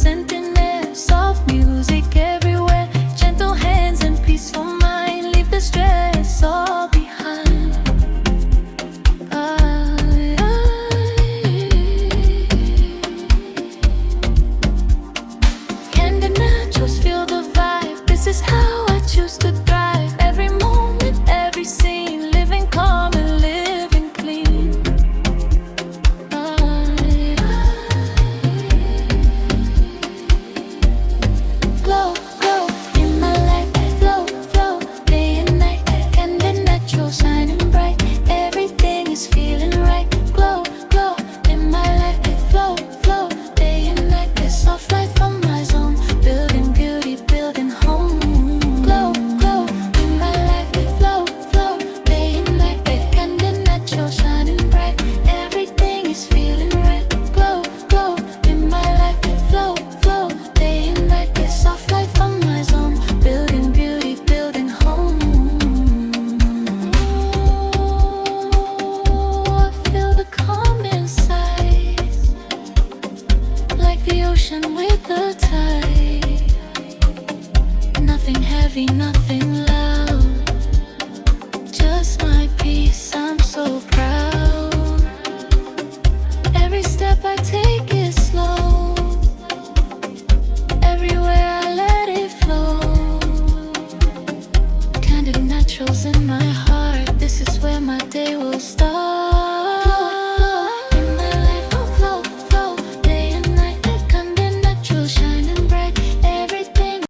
scent in air, soft music everywhere, gentle hands and peaceful mind. Leave the stress all behind. Candid naturals, feel the vibe. This is how I choose to thrive. Every moment, every scene, living calm and living clean. Glow, glow in my life, flow, flow, day and night. Candid natural, shining bright. Everything is feeling right. Glow, glow in my life, flow, flow, day and night. This soft light from my zone, building beauty, building home. Glow, glow in my life, flow, flow, day and night. Candid natural, shining bright. Everything is feeling right. Glow, glow in my life, flow, flow, day and night. This soft light from my zone, building beauty, building home. I feel the calm inside, like the ocean with the tide. Nothing heavy, nothing